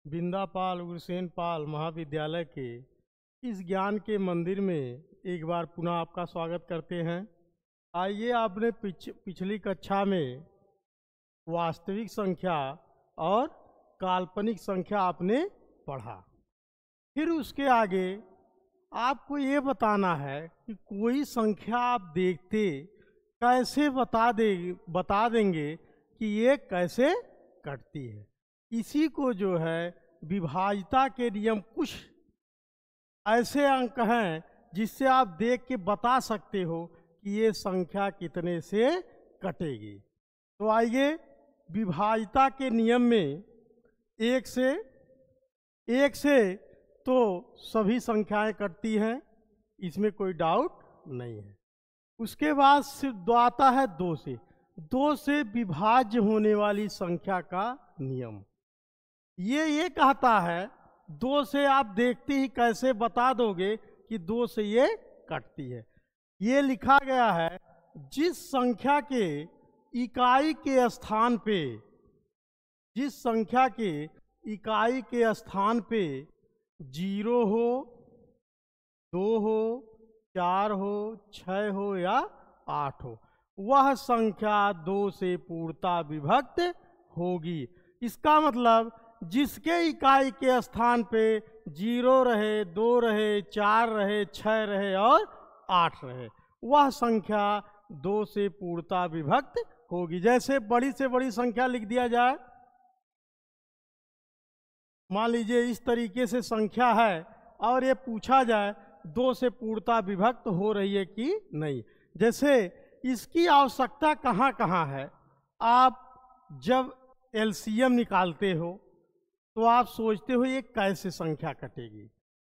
बिंदापाल उग्रसेन पाल महाविद्यालय के इस ज्ञान के मंदिर में एक बार पुनः आपका स्वागत करते हैं। आइए, आपने पिछली कक्षा में वास्तविक संख्या और काल्पनिक संख्या आपने पढ़ा। फिर उसके आगे आपको ये बताना है कि कोई संख्या आप देखते कैसे बता देंगे कि ये कैसे कटती है। इसी को जो है विभाज्यता के नियम, कुछ ऐसे अंक हैं जिससे आप देख के बता सकते हो कि ये संख्या कितने से कटेगी। तो आइए, विभाज्यता के नियम में एक से तो सभी संख्याएं कटती हैं, इसमें कोई डाउट नहीं है। उसके बाद सिर्फ दो आता है, दो से विभाज्य होने वाली संख्या का नियम। ये कहता है दो से आप देखते ही कैसे बता दोगे कि दो से ये कटती है। ये लिखा गया है, जिस संख्या के इकाई के स्थान पे, जिस संख्या के इकाई के स्थान पे 0 हो, 2 हो, 4 हो, 6 हो या 8 हो, वह संख्या 2 से पूर्णतः विभक्त होगी। इसका मतलब जिसके इकाई के स्थान पे 0 रहे, 2 रहे, 4 रहे, 6 रहे और 8 रहे, वह संख्या 2 से पूर्णतः विभक्त होगी। जैसे बड़ी से बड़ी संख्या लिख दिया जाए, मान लीजिए इस तरीके से संख्या है और ये पूछा जाए 2 से पूर्णतः विभक्त हो रही है कि नहीं। जैसे इसकी आवश्यकता कहाँ कहाँ है। आप जब एलसीएम निकालते हो तो आप सोचते हो ये कैसे संख्या कटेगी।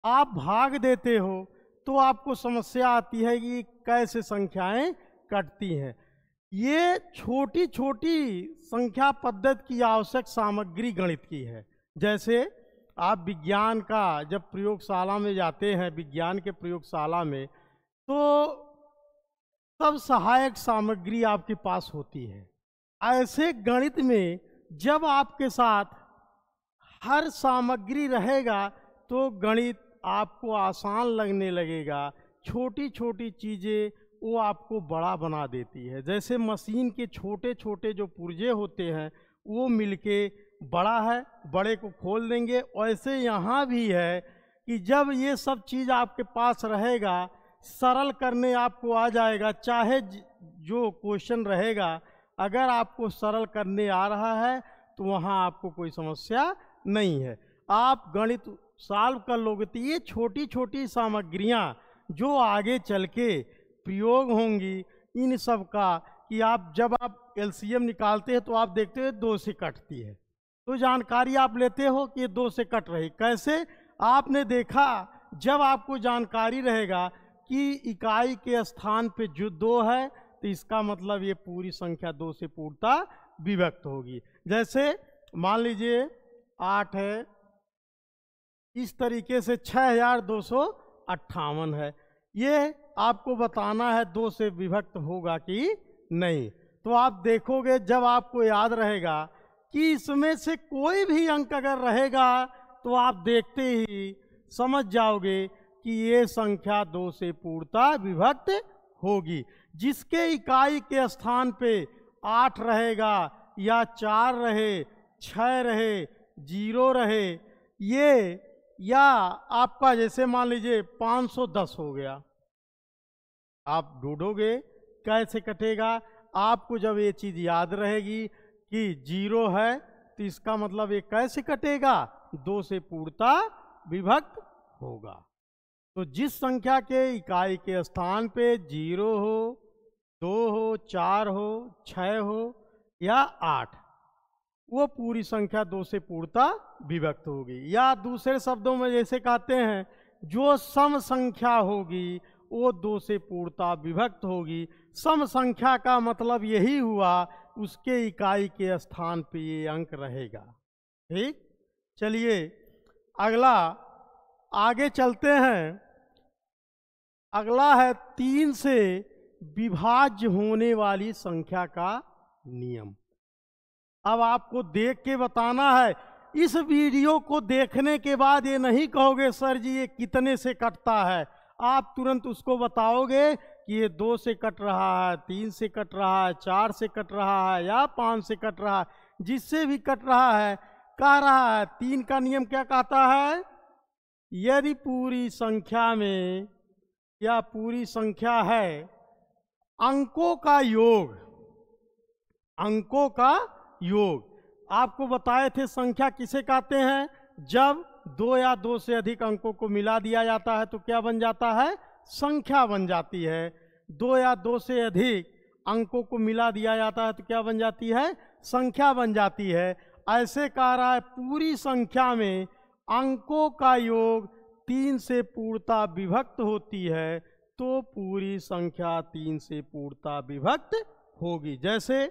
आप भाग देते हो तो आपको समस्या आती है कि कैसे संख्याएं कटती हैं। ये छोटी छोटी संख्या पद्धति की आवश्यक सामग्री गणित की है। जैसे आप विज्ञान का जब प्रयोगशाला में जाते हैं, विज्ञान के प्रयोगशाला में, तो सब सहायक सामग्री आपके पास होती है। ऐसे गणित में जब आपके साथ हर सामग्री रहेगा तो गणित आपको आसान लगने लगेगा। छोटी छोटी चीज़ें वो आपको बड़ा बना देती है। जैसे मशीन के छोटे छोटे जो पुर्जे होते हैं वो मिलके बड़ा है, बड़े को खोल देंगे। वैसे यहाँ भी है कि जब ये सब चीज़ आपके पास रहेगा, सरल करने आपको आ जाएगा। चाहे जो क्वेश्चन रहेगा, अगर आपको सरल करने आ रहा है तो वहाँ आपको कोई समस्या नहीं है, आप गणित सॉल्व कर लोगे। तो ये छोटी छोटी सामग्रियाँ जो आगे चल के प्रयोग होंगी, इन सब का कि आप जब आप एलसीएम निकालते हैं तो आप देखते हो 2 से कटती है, तो जानकारी आप लेते हो कि ये 2 से कट रही। कैसे आपने देखा, जब आपको जानकारी रहेगा कि इकाई के स्थान पे जो 2 है तो इसका मतलब ये पूरी संख्या 2 से पूर्णतः विभक्त होगी। जैसे मान लीजिए 8 है, इस तरीके से 6258 है। ये आपको बताना है 2 से विभक्त होगा कि नहीं। तो आप देखोगे, जब आपको याद रहेगा कि इसमें से कोई भी अंक अगर रहेगा तो आप देखते ही समझ जाओगे कि ये संख्या 2 से पूर्णतः विभक्त होगी। जिसके इकाई के स्थान पे 8 रहेगा या 4 रहे, 6 रहे, 0 रहे, ये या आपका जैसे मान लीजिए 510 हो गया, आप ढूंढोगे कैसे कटेगा। आपको जब ये चीज़ याद रहेगी कि 0 है तो इसका मतलब ये कैसे कटेगा, 2 से पूर्णतः विभक्त होगा। तो जिस संख्या के इकाई के स्थान पे 0 हो, 2 हो, 4 हो, 6 हो या 8, वो पूरी संख्या 2 से पूर्णतः विभक्त होगी। या दूसरे शब्दों में जैसे कहते हैं, जो सम संख्या होगी वो 2 से पूर्णतः विभक्त होगी। सम संख्या का मतलब यही हुआ, उसके इकाई के स्थान पे ये अंक रहेगा। ठीक, चलिए अगला आगे चलते हैं। अगला है 3 से विभाज्य होने वाली संख्या का नियम। अब आपको देख के बताना है, इस वीडियो को देखने के बाद ये नहीं कहोगे सर जी ये कितने से कटता है, आप तुरंत उसको बताओगे कि ये 2 से कट रहा है, 3 से कट रहा है, 4 से कट रहा है या 5 से कट रहा है, जिससे भी कट रहा है कह रहा है। 3 का नियम क्या कहता है? यदि पूरी संख्या में या पूरी संख्या है अंकों का योग, अंकों का योग, आपको बताए थे संख्या किसे कहते हैं? जब 2 या 2 से अधिक अंकों को मिला दिया जाता है तो क्या बन जाता है? संख्या बन जाती है। 2 या 2 से अधिक अंकों को मिला दिया जाता है तो क्या बन जाती है? संख्या बन जाती है। ऐसे कह रहा है पूरी संख्या में अंकों का योग 3 से पूर्णतः विभक्त होती है तो पूरी संख्या 3 से पूर्णतः विभक्त होगी। जैसे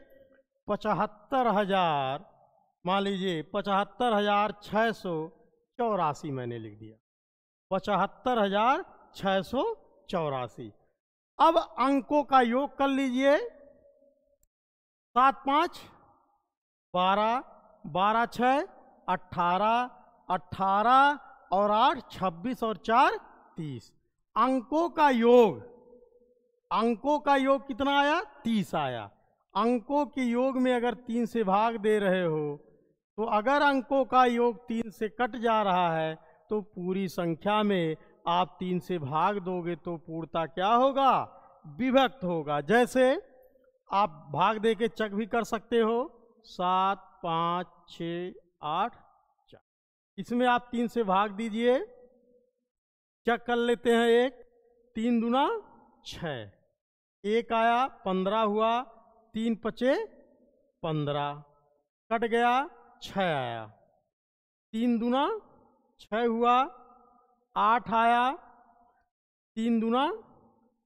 75,000, मान लीजिए 75,684 मैंने लिख दिया, 75,684। अब अंकों का योग कर लीजिए, 7 5 12, 12 6 18, 18 और 8 26 और 4 30। अंकों का योग, अंकों का योग कितना आया? 30 आया। अंकों के योग में अगर 3 से भाग दे रहे हो तो अगर अंकों का योग 3 से कट जा रहा है तो पूरी संख्या में आप 3 से भाग दोगे तो पूर्णतः क्या होगा? विभक्त होगा। जैसे आप भाग दे के चक भी कर सकते हो, 7 5 6 8 4। इसमें आप 3 से भाग दीजिए, चक कर लेते हैं। 1 3 दूना 6, 1 आया 15 हुआ, 3 5 15, कट गया 6 आया, 3 दूना 6 हुआ, 8 आया, 3 दूना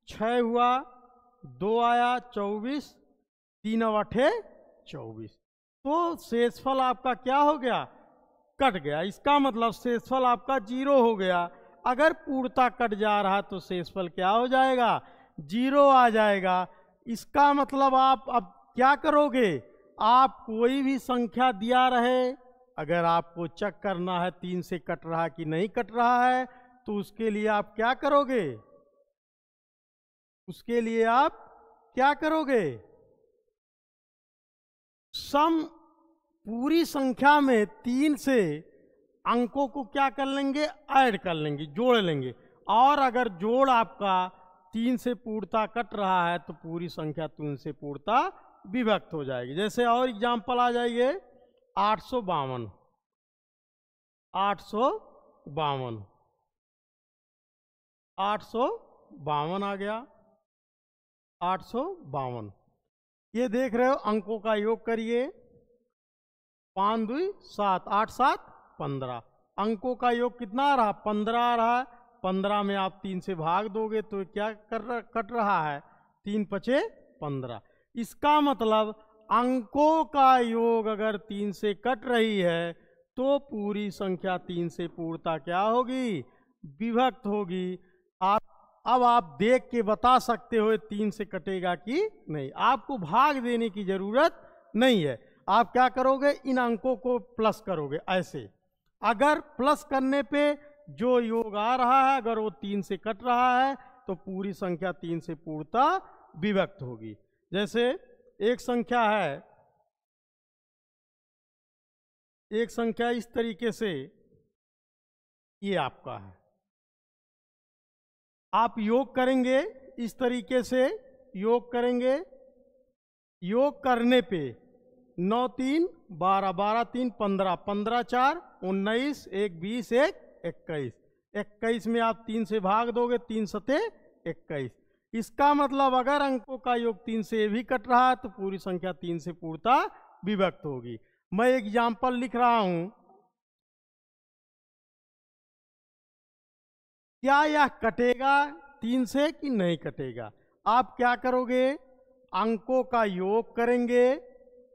6 हुआ, 2 आया 24, 3 और 8 24। तो शेषफल आपका क्या हो गया? कट गया। इसका मतलब शेषफल आपका 0 हो गया। अगर पूर्णतः कट जा रहा है तो शेषफल क्या हो जाएगा? 0 आ जाएगा। इसका मतलब आप अब क्या करोगे? आप कोई भी संख्या दिया रहे, अगर आपको चेक करना है 3 से कट रहा कि नहीं कट रहा है तो उसके लिए आप क्या करोगे? उसके लिए आप क्या करोगे? सम पूरी संख्या में 3 से अंकों को क्या कर लेंगे? ऐड कर लेंगे, जोड़ लेंगे। और अगर जोड़ आपका 3 से पूर्णतः कट रहा है तो पूरी संख्या 3 से पूर्णतः विभक्त हो जाएगी। जैसे और एग्जाम्पल आ जाइए, 852, 852, 852 आ गया, 852। ये देख रहे हो, अंकों का योग करिए, 5 2 7, 8 7 15। अंकों का योग कितना आ रहा? 15 आ रहा है। 15 में आप 3 से भाग दोगे तो क्या कट रहा है? 3 5 15। इसका मतलब अंकों का योग अगर 3 से कट रही है तो पूरी संख्या 3 से पूर्णतः क्या होगी? विभक्त होगी। अब आप देख के बता सकते हो 3 से कटेगा कि नहीं। आपको भाग देने की जरूरत नहीं है। आप क्या करोगे? इन अंकों को प्लस करोगे ऐसे। अगर प्लस करने पे जो योग आ रहा है अगर वो 3 से कट रहा है तो पूरी संख्या 3 से पूर्णतः विभक्त होगी। जैसे एक संख्या है, एक संख्या इस तरीके से, ये आपका है, आप योग करेंगे इस तरीके से, योग करेंगे, योग करने पे 9 3 12, 12 3 15, 15 4 19, 1 20, 1 21। 21 में आप 3 से भाग दोगे, 3 7 21। इसका मतलब अगर अंकों का योग 3 से भी कट रहा है तो पूरी संख्या 3 से पूर्णतः विभक्त होगी। मैं एग्जाम्पल लिख रहा हूं, क्या यह कटेगा 3 से कि नहीं कटेगा? आप क्या करोगे? अंकों का योग करेंगे।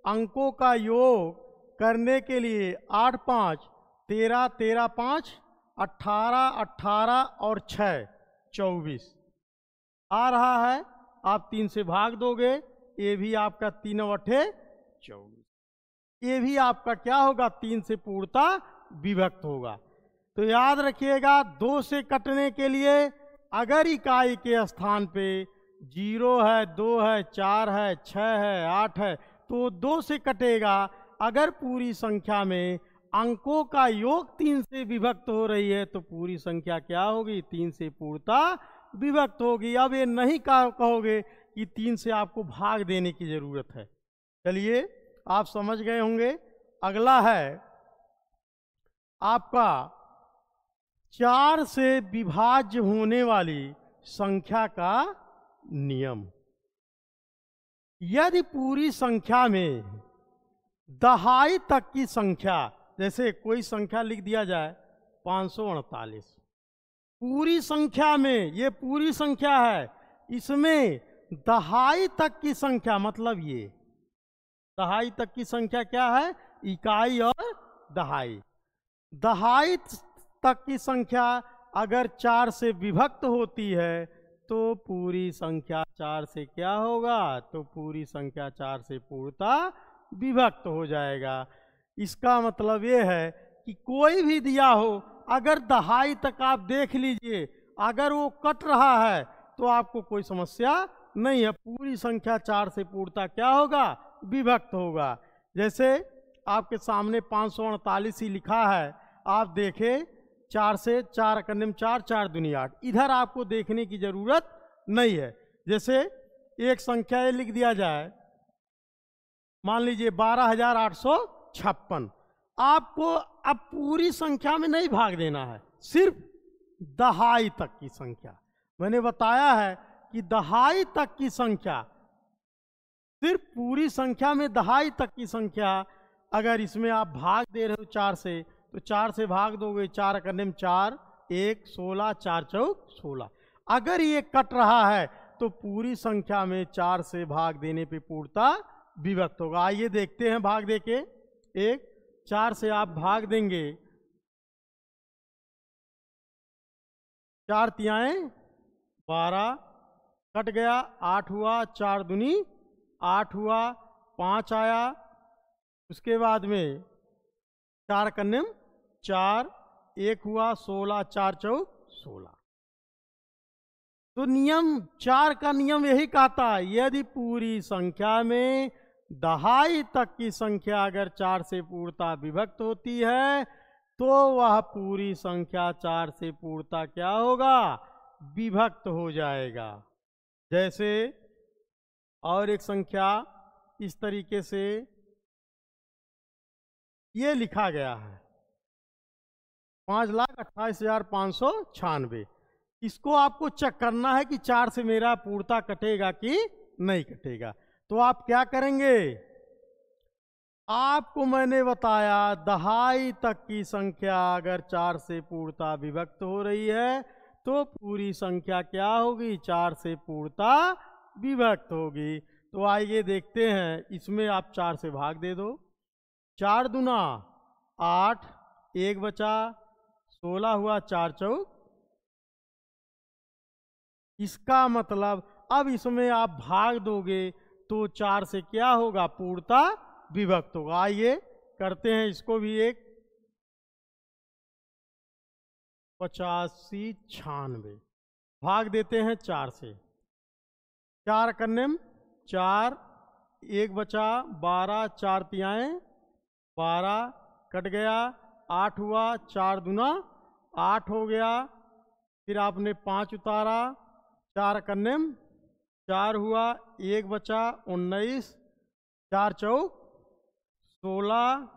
अंकों का योग करने के लिए 8 5 13, 13 5 18, 18 और 6 24 आ रहा है। आप 3 से भाग दोगे, ये भी आपका 3 और 8 24। ये भी आपका क्या होगा, 3 से पूर्णता विभक्त होगा। तो याद रखिएगा 2 से कटने के लिए अगर इकाई के स्थान पे 0 है, 2 है, 4 है, 6 है, 8 है तो 2 से कटेगा। अगर पूरी संख्या में अंकों का योग 3 से विभक्त हो रही है तो पूरी संख्या क्या होगी, 3 से पूर्णता विभक्त होगी। अब ये नहीं कहोगे कि 3 से आपको भाग देने की जरूरत है। चलिए आप समझ गए होंगे। अगला है आपका 4 से विभाज्य होने वाली संख्या का नियम। यदि पूरी संख्या में दहाई तक की संख्या, जैसे कोई संख्या लिख दिया जाए 548, पूरी संख्या में, ये पूरी संख्या है, इसमें दहाई तक की संख्या, मतलब ये दहाई तक की संख्या क्या है, इकाई और दहाई। दहाई तक की संख्या अगर 4 से विभक्त होती है तो पूरी संख्या 4 से क्या होगा, तो पूरी संख्या 4 से पूर्णता विभक्त हो जाएगा। इसका मतलब ये है कि कोई भी दिया हो, अगर दहाई तक आप देख लीजिए, अगर वो कट रहा है तो आपको कोई समस्या नहीं है, पूरी संख्या 4 से पूर्णता क्या होगा, विभक्त होगा। जैसे आपके सामने 548 ही लिखा है, आप देखें 4 से 4 करने में 4, 4 दूनी 8, इधर आपको देखने की जरूरत नहीं है। जैसे एक संख्या ये लिख दिया जाए, मान लीजिए 12,856, आपको अब पूरी संख्या में नहीं भाग देना है, सिर्फ दहाई तक की संख्या। मैंने बताया है कि दहाई तक की संख्या, सिर्फ पूरी संख्या में दहाई तक की संख्या, अगर इसमें आप भाग दे रहे हो 4 से, तो 4 से भाग दोगे, 4 करने में 4, 1, 16, 4 चौक 16। अगर ये कट रहा है तो पूरी संख्या में 4 से भाग देने पे पूर्णता विभक्त होगा। आइए देखते हैं भाग दे के। 4 से आप भाग देंगे, 4 तियाएं 12, कट गया, 8 हुआ, 4 दूनी 8 हुआ, 5 आया, उसके बाद में 4 करने में 4, 1 हुआ, 16, 4 चौक 16। तो नियम 4 का नियम यही कहता है, यदि पूरी संख्या में दहाई तक की संख्या अगर 4 से पूर्णता विभक्त होती है तो वह पूरी संख्या 4 से पूर्णता क्या होगा, विभक्त हो जाएगा। जैसे और एक संख्या इस तरीके से ये लिखा गया है 5,28,596। इसको आपको चेक करना है कि 4 से मेरा पूर्णता कटेगा कि नहीं कटेगा। तो आप क्या करेंगे, आपको मैंने बताया दहाई तक की संख्या अगर 4 से पूर्णता विभक्त हो रही है तो पूरी संख्या क्या होगी, 4 से पूर्णता विभक्त होगी। तो आइए देखते हैं, इसमें आप 4 से भाग दे दो, 4 दूना 8, 1 बचा, 16 हुआ, 4 चौक। इसका मतलब अब इसमें आप भाग दोगे तो 4 से क्या होगा, पूर्णता विभक्त होगा। आइए करते हैं इसको भी। 85, 96 भाग देते हैं 4 से, 4 करने में 4, 1 बचा, 12, 4 तियाएं 12, कट गया, 8 हुआ, 4 दूना 8 हो गया, फिर आपने 5 उतारा, 4 करने में 4 हुआ, 1 बचा, 19, 4 चौक 16,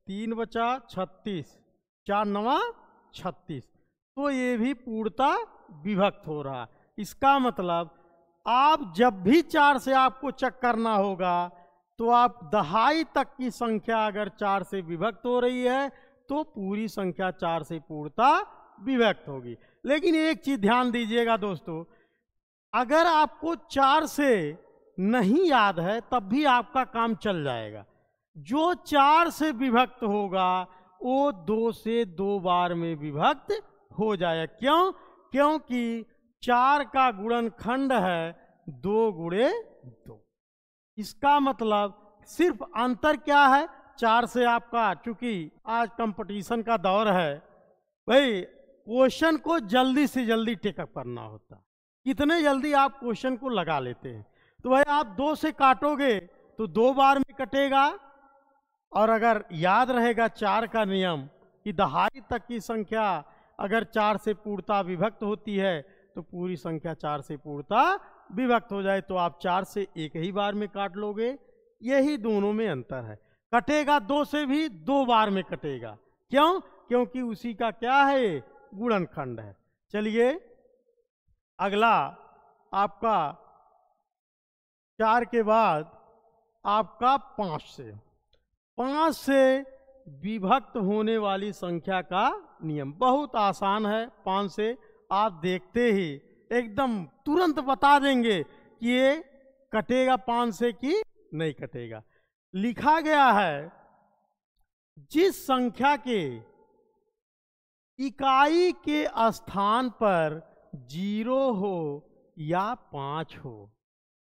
3 बचा, 36, 4 9 36। तो ये भी पूर्णता विभक्त हो रहा। इसका मतलब आप जब भी 4 से आपको चेक करना होगा तो आप दहाई तक की संख्या अगर 4 से विभक्त हो रही है तो पूरी संख्या 4 से पूर्णता विभक्त होगी। लेकिन एक चीज ध्यान दीजिएगा दोस्तों, अगर आपको 4 से नहीं याद है तब भी आपका काम चल जाएगा। जो 4 से विभक्त होगा वो 2 से 2 बार में विभक्त हो जाएगा। क्यों? क्योंकि 4 का गुणनखंड है 2 गुणे 2। इसका मतलब सिर्फ अंतर क्या है, 4 से आपका, चूंकि आज कंपटीशन का दौर है भाई, क्वेश्चन को जल्दी से जल्दी टेकअप करना होता है, कितने जल्दी आप क्वेश्चन को लगा लेते हैं। तो भाई आप 2 से काटोगे तो 2 बार में कटेगा, और अगर याद रहेगा 4 का नियम कि दहाई तक की संख्या अगर 4 से पूर्णतः विभक्त होती है तो पूरी संख्या 4 से पूर्णतः विभक्त हो जाए, तो आप 4 से एक ही बार में काट लोगे। यही दोनों में अंतर है। कटेगा 2 से भी 2 बार में कटेगा, क्यों? क्योंकि उसी का क्या है, गुणनखंड है। चलिए अगला आपका 4 के बाद आपका 5 से विभक्त होने वाली संख्या का नियम बहुत आसान है। 5 से आप देखते ही एकदम तुरंत बता देंगे कि ये कटेगा 5 से कि नहीं कटेगा। लिखा गया है, जिस संख्या के इकाई के स्थान पर 0 हो या 5 हो,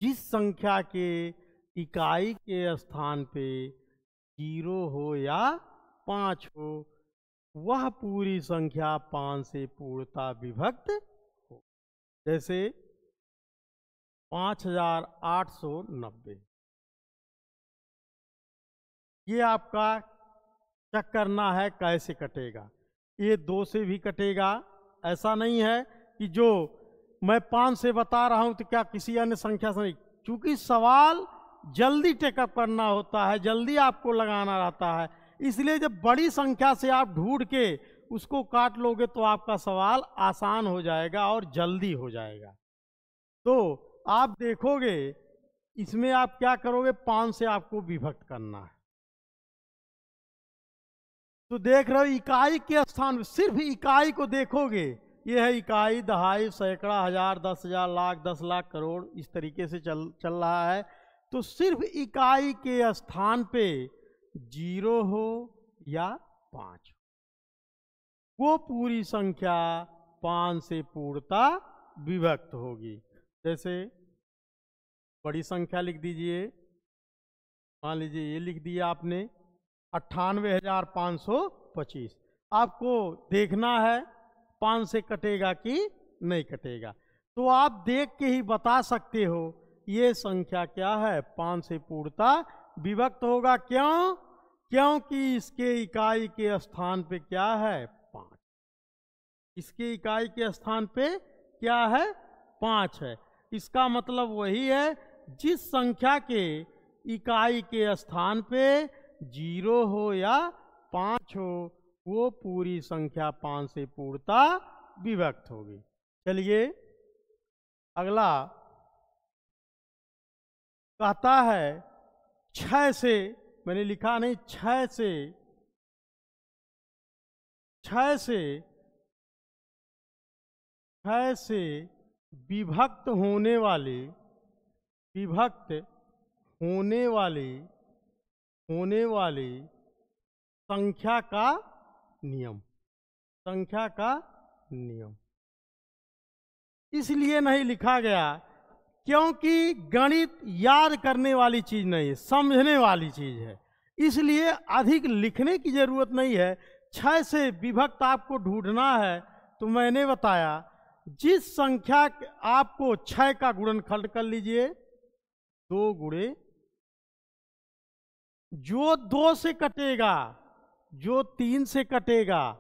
जिस संख्या के इकाई के स्थान पे 0 हो या 5 हो, वह पूरी संख्या 5 से पूर्णतः विभक्त हो। जैसे 5890, ये आपका चेक करना है कैसे कटेगा। ये 2 से भी कटेगा, ऐसा नहीं है कि जो मैं 5 से बता रहा हूं तो क्या किसी अन्य संख्या से नहीं, क्योंकि सवाल जल्दी टेकअप करना होता है, जल्दी आपको लगाना रहता है, इसलिए जब बड़ी संख्या से आप ढूंढ के उसको काट लोगे तो आपका सवाल आसान हो जाएगा और जल्दी हो जाएगा। तो आप देखोगे इसमें आप क्या करोगे, 5 से आपको विभक्त करना है। तो देख रहे हो इकाई के स्थान, सिर्फ इकाई को देखोगे, ये है इकाई, दहाई, सैकड़ा, हजार, 10,000, लाख, 10 लाख, करोड़, इस तरीके से चल रहा है। तो सिर्फ इकाई के स्थान पे 0 हो या 5 हो, वो पूरी संख्या 5 से पूर्णतः विभक्त होगी। जैसे बड़ी संख्या लिख दीजिए, मान लीजिए ये लिख दिया आपने 98,525। आपको देखना है 5 से कटेगा कि नहीं कटेगा, तो आप देख के ही बता सकते हो ये संख्या क्या है, 5 से पूर्णतः विभक्त होगा। क्यों? क्योंकि इसके इकाई के स्थान पे क्या है, 5। इसके इकाई के स्थान पे क्या है, 5 है। इसका मतलब वही है, जिस संख्या के इकाई के स्थान पे 0 हो या 5 हो, वो पूरी संख्या 5 से पूर्णतः विभक्त होगी। चलिए अगला कहता है 6 से, मैंने लिखा नहीं, 6 से विभक्त होने वाली संख्या का नियम इसलिए नहीं लिखा गया क्योंकि गणित याद करने वाली चीज नहीं है, समझने वाली चीज है, इसलिए अधिक लिखने की जरूरत नहीं है। 6 से विभक्त आपको ढूंढना है, तो मैंने बताया जिस संख्या आपको 6 का गुणनखंड कर लीजिए, 2 गुणे, जो 2 से कटेगा, जो 3 से कटेगा,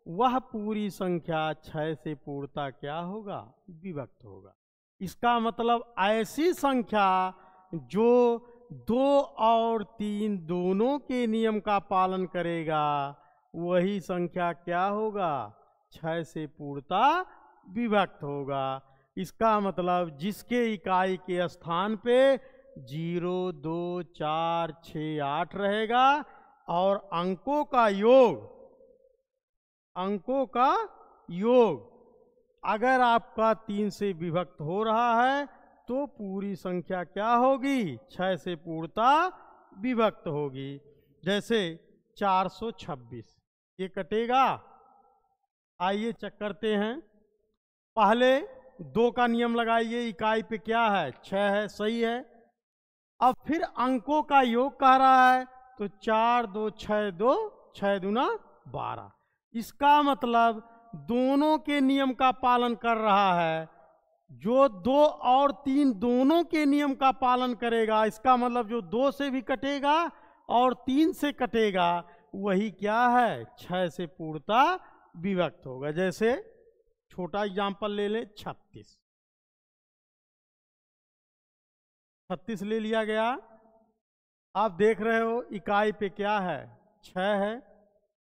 वह पूरी संख्या 6 से पूर्णतः क्या होगा, विभक्त होगा। इसका मतलब ऐसी संख्या जो 2 और 3 दोनों के नियम का पालन करेगा, वही संख्या क्या होगा, 6 से पूर्णतः विभक्त होगा। इसका मतलब जिसके इकाई के स्थान पे 0, 2, 4, 6, 8 रहेगा और अंकों का योग अगर आपका 3 से विभक्त हो रहा है तो पूरी संख्या क्या होगी, 6 से पूर्णतः विभक्त होगी। जैसे 426, ये कटेगा। आइए चेक करते हैं। पहले 2 का नियम लगाइए, इकाई पे क्या है, 6 है, सही है। अब फिर अंकों का योग कह रहा है, तो 4 2 6 2 6 दूना 12। इसका मतलब दोनों के नियम का पालन कर रहा है। जो 2 और 3 दोनों के नियम का पालन करेगा, इसका मतलब जो 2 से भी कटेगा और 3 से कटेगा, वही क्या है, 6 से पूर्णता विभक्त होगा। जैसे छोटा एग्जाम्पल ले लें, 36 ले लिया गया। आप देख रहे हो इकाई पे क्या है, 6 है।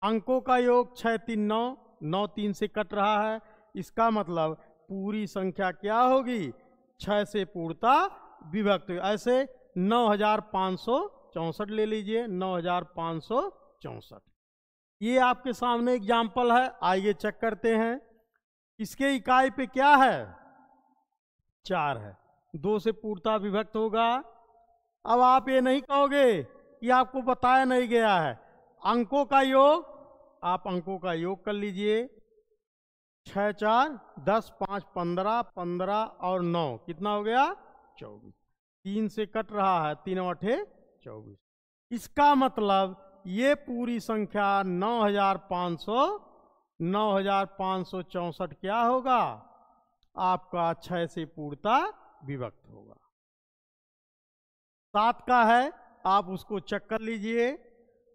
अंकों का योग 6 3 9, 9 3 से कट रहा है। इसका मतलब पूरी संख्या क्या होगी, 6 से पूर्णता विभक्त। ऐसे 9564 ले लीजिए, 9564। ये आपके सामने एग्जाम्पल है, आइए चेक करते हैं। इसके इकाई पे क्या है, 4 है, 2 से पूर्णता विभक्त होगा। अब आप ये नहीं कहोगे कि आपको बताया नहीं गया है। अंकों का योग, आप अंकों का योग कर लीजिए, 6 4 10 5 15, 15 और 9 कितना हो गया, 24। 3 से कट रहा है, 3 8 24। इसका मतलब ये पूरी संख्या 9564 क्या होगा, आपका 6 से पूर्णता विभक्त होगा। 7 का है, आप उसको चेक कर लीजिए।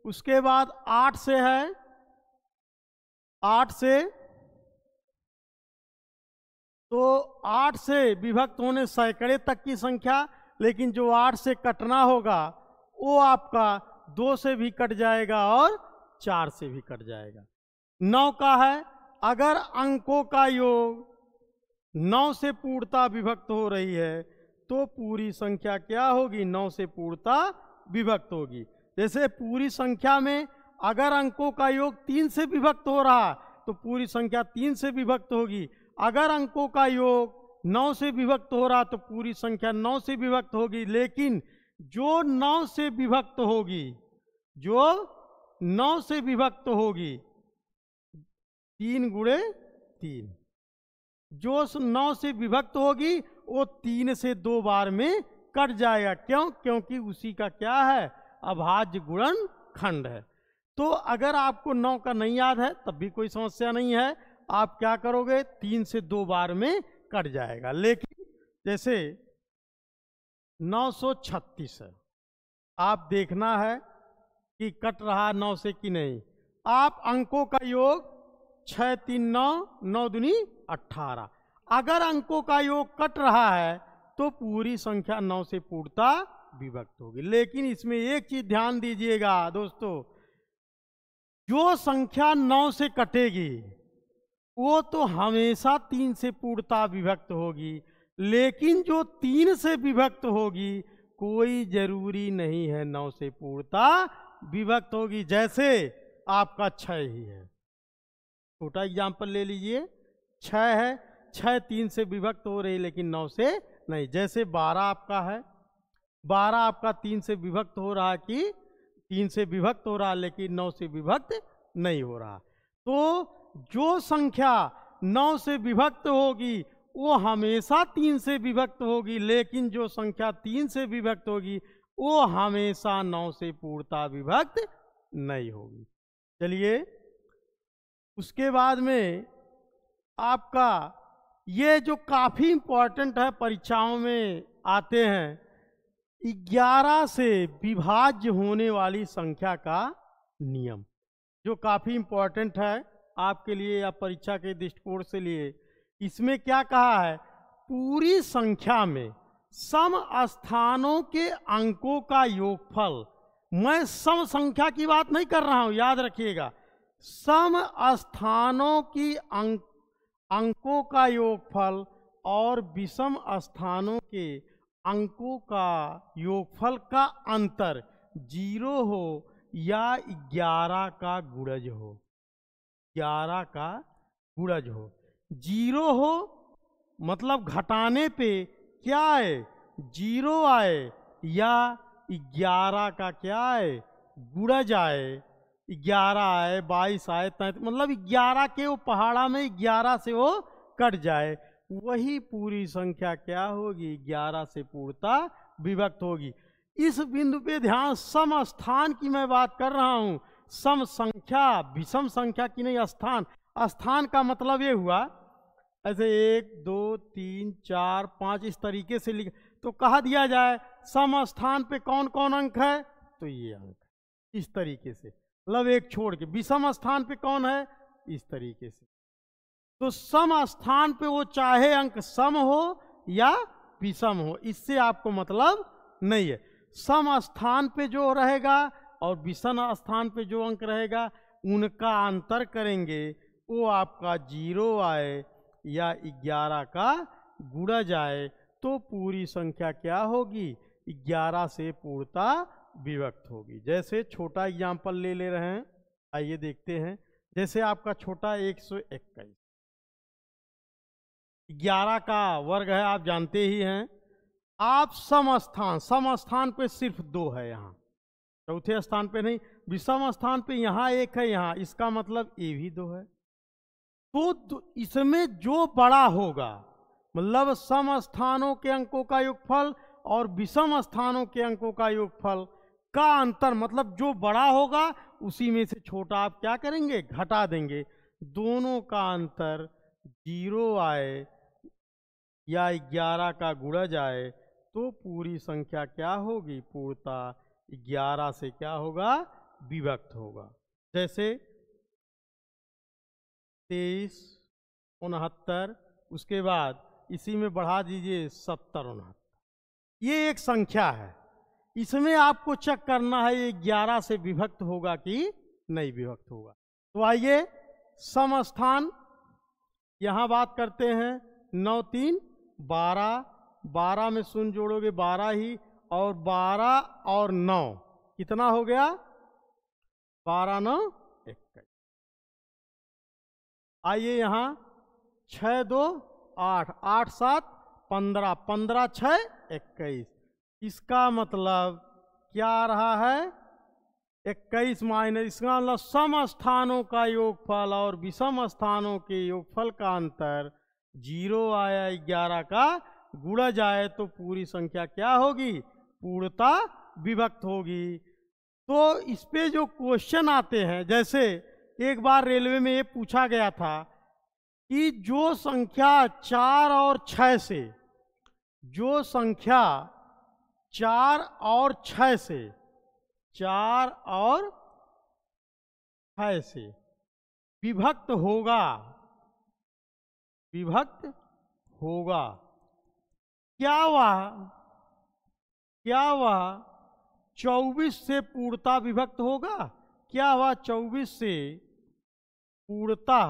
उसके बाद 8 से है, 8 से, तो 8 से विभक्त होने सैकड़े तक की संख्या, लेकिन जो 8 से कटना होगा वो आपका 2 से भी कट जाएगा और 4 से भी कट जाएगा। 9 का है, अगर अंकों का योग 9 से पूर्णता विभक्त हो रही है तो पूरी संख्या क्या होगी, 9 से पूर्णता विभक्त होगी। जैसे पूरी संख्या में अगर अंकों का योग 3 से विभक्त हो रहा तो पूरी संख्या 3 से विभक्त होगी। अगर अंकों का योग 9 से विभक्त हो रहा तो पूरी संख्या 9 से विभक्त होगी। लेकिन जो 9 से विभक्त होगी, जो 9 से विभक्त होगी, 3 गुणे 3, जो 9 से विभक्त होगी वो 3 से 2 बार में कट जाएगा। क्यों, क्योंकि उसी का क्या है, अभाज्य गुणनखंड है। तो अगर आपको 9 का नहीं याद है तब भी कोई समस्या नहीं है, आप क्या करोगे, 3 से 2 बार में कट जाएगा। लेकिन जैसे 936 है, आप देखना है कि कट रहा 9 से कि नहीं। आप अंकों का योग 6 3 9, 9 दूनी 18, अगर अंकों का योग कट रहा है तो पूरी संख्या 9 से पूर्णता विभक्त होगी। लेकिन इसमें एक चीज ध्यान दीजिएगा दोस्तों, जो संख्या 9 से कटेगी वो तो हमेशा 3 से पूर्णता विभक्त होगी, लेकिन जो 3 से विभक्त होगी कोई जरूरी नहीं है 9 से पूर्णता विभक्त होगी। जैसे आपका 6 ही है, छोटा एग्जाम्पल ले लीजिए, 6 है, 6 3 से विभक्त हो रही लेकिन 9 से नहीं। जैसे 12 आपका है, 12 आपका 3 से विभक्त हो रहा कि 3 से विभक्त हो रहा लेकिन 9 से विभक्त नहीं हो रहा। तो जो संख्या 9 से विभक्त होगी वो हमेशा 3 से विभक्त होगी, लेकिन जो संख्या 3 से विभक्त होगी वो हमेशा 9 से पूर्णता विभक्त नहीं होगी। चलिए उसके बाद में आपका ये जो काफी इंपॉर्टेंट है, परीक्षाओं में आते हैं, 11 से विभाज्य होने वाली संख्या का नियम, जो काफी इंपॉर्टेंट है आपके लिए या परीक्षा के दृष्टिकोण से लिए। इसमें क्या कहा है, पूरी संख्या में सम स्थानों के अंकों का योगफल, मैं सम संख्या की बात नहीं कर रहा हूं, याद रखिएगा, सम स्थानों की अंकों का योगफल और विषम स्थानों के अंकों का योगफल का अंतर 0 हो या 11 का गुणज हो, 11 का गुणज हो। 0 हो मतलब घटाने पे क्या आए, 0 आए, या 11 का क्या आए, गुणज आए, 11 आए, 22 आए, 33, मतलब 11 के वो पहाड़ा में 11 से वो कट जाए, वही पूरी संख्या क्या होगी, 11 से पूर्णता विभक्त होगी। इस बिंदु पे ध्यान, सम स्थान की मैं बात कर रहा हूं। सम संख्या, विषम संख्या की नहीं, स्थान। स्थान का मतलब ये हुआ ऐसे 1 2 3 4 5 इस तरीके से लिख, तो कहा दिया जाए सम स्थान पे कौन कौन अंक है, तो ये अंक इस तरीके से, मतलब एक छोड़ के। विषम स्थान पे कौन है, इस तरीके से। तो सम स्थान पे वो चाहे अंक सम हो या विषम हो, इससे आपको मतलब नहीं है। सम स्थान पे जो रहेगा और विषम स्थान पे जो अंक रहेगा उनका अंतर करेंगे, वो आपका 0 आए या 11 का गुणज आए, तो पूरी संख्या क्या होगी, 11 से पूर्णता विभक्त होगी। जैसे छोटा एग्जाम्पल ले रहे हैं, आइए देखते हैं। जैसे आपका छोटा 121, 11 का वर्ग है, आप जानते ही हैं। आप सम स्थान पे सिर्फ 2 है, यहाँ चौथे स्थान पे नहीं। विषम स्थान पे यहाँ 1 है, यहाँ, इसका मतलब ये भी 2 है। तो इसमें जो बड़ा होगा, मतलब सम स्थानों के अंकों का योगफल और विषम स्थानों के अंकों का योगफल का अंतर, मतलब जो बड़ा होगा उसी में से छोटा आप क्या करेंगे, घटा देंगे। दोनों का अंतर 0 आए या 11 का गुणज आए, तो पूरी संख्या क्या होगी, पूर्णता 11 से क्या होगा, विभक्त होगा। जैसे 23 69, उसके बाद इसी में बढ़ा दीजिए 70 69। ये एक संख्या है, इसमें आपको चेक करना है ये 11 से विभक्त होगा कि नहीं विभक्त होगा। तो आइए सम स्थान यहाँ बात करते हैं। 9 3 12, 12 में शून्य जोड़ोगे 12 ही, और 12 और 9 कितना हो गया, 12 9 21। आइए यहाँ 6 2 8, 8 7 15, 15 6 21। इसका मतलब क्या रहा है, 21 माइनस, इसका मतलब सम स्थानों का योगफल और विषम स्थानों के योगफल का अंतर 0 आया, 11 का गुणज आए, तो पूरी संख्या क्या होगी, पूर्णता विभक्त होगी। तो इस पे जो क्वेश्चन आते हैं, जैसे एक बार रेलवे में ये पूछा गया था कि जो संख्या 4 और 6 से, जो संख्या 4 और 6 से, 4 और 6 से विभक्त होगा, विभक्त होगा, क्या वह 24 से पूर्णता विभक्त होगा, क्या वह 24 से पूर्णता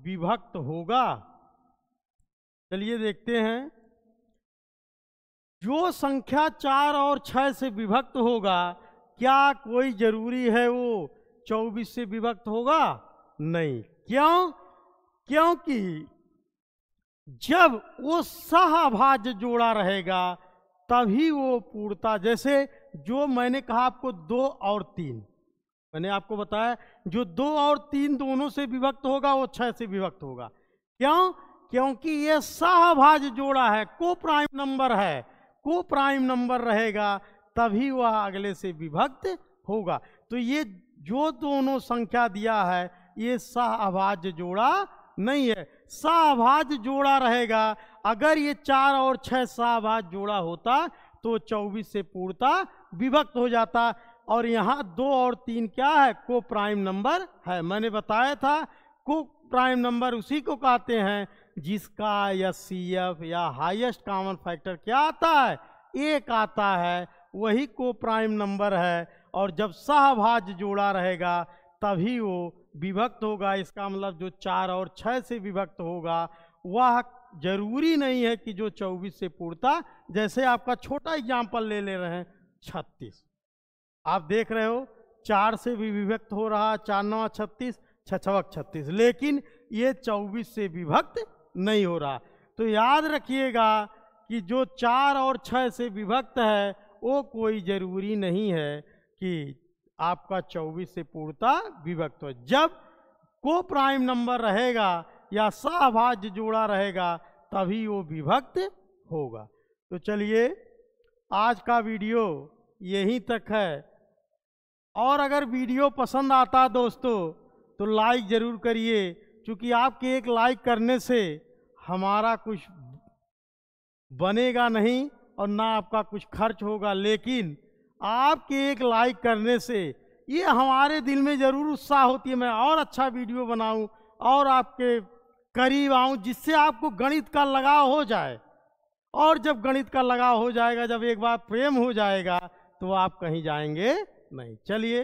विभक्त होगा। चलिए देखते हैं। जो संख्या 4 और 6 से विभक्त होगा, क्या कोई जरूरी है वो 24 से विभक्त होगा, नहीं। क्यों, क्योंकि जब वो सहअभाज्य जोड़ा रहेगा तभी वो पूर्णता, जैसे जो मैंने कहा आपको 2 और 3, मैंने आपको बताया जो 2 और 3 दोनों से विभक्त होगा वो 6 से विभक्त होगा। क्यों, क्योंकि ये सहअभाज्य जोड़ा है, को प्राइम नंबर है, को प्राइम नंबर रहेगा तभी वह अगले से विभक्त होगा। तो ये जो दोनों संख्या दिया है ये सहअभाज्य जोड़ा नहीं है। सहअभाज्य जोड़ा रहेगा, अगर ये 4 और 6 सहअभाज्य जोड़ा होता तो 24 से पूर्णता विभक्त हो जाता। और यहाँ 2 और 3 क्या है, को प्राइम नंबर है। मैंने बताया था को प्राइम नंबर उसी को कहते हैं जिसका HCF या हाईएस्ट कॉमन फैक्टर क्या आता है, 1 आता है, वही को प्राइम नंबर है। और जब सहअभाज्य जोड़ा रहेगा तभी वो विभक्त होगा। इसका मतलब जो 4 और 6 से विभक्त होगा वह जरूरी नहीं है कि जो 24 से पूर्णता, जैसे आपका छोटा एग्जाम्पल ले रहे हैं 36, आप देख रहे हो 4 से भी विभक्त हो रहा, 4 9 36, 6 6 36, लेकिन ये 24 से विभक्त नहीं हो रहा। तो याद रखिएगा कि जो 4 और 6 से विभक्त है वो कोई जरूरी नहीं है कि आपका 24 से पूर्णता विभक्त हो। जब को प्राइम नंबर रहेगा या सहअभाज्य जोड़ा रहेगा तभी वो विभक्त होगा। तो चलिए आज का वीडियो यहीं तक है। और अगर वीडियो पसंद आता दोस्तों तो लाइक ज़रूर करिए, क्योंकि आपके एक लाइक करने से हमारा कुछ बनेगा नहीं और ना आपका कुछ खर्च होगा, लेकिन आपके एक लाइक करने से ये हमारे दिल में ज़रूर उत्साह होती है मैं और अच्छा वीडियो बनाऊं और आपके करीब आऊं, जिससे आपको गणित का लगाव हो जाए। और जब गणित का लगाव हो जाएगा, जब एक बार प्रेम हो जाएगा, तो आप कहीं जाएंगे नहीं। चलिए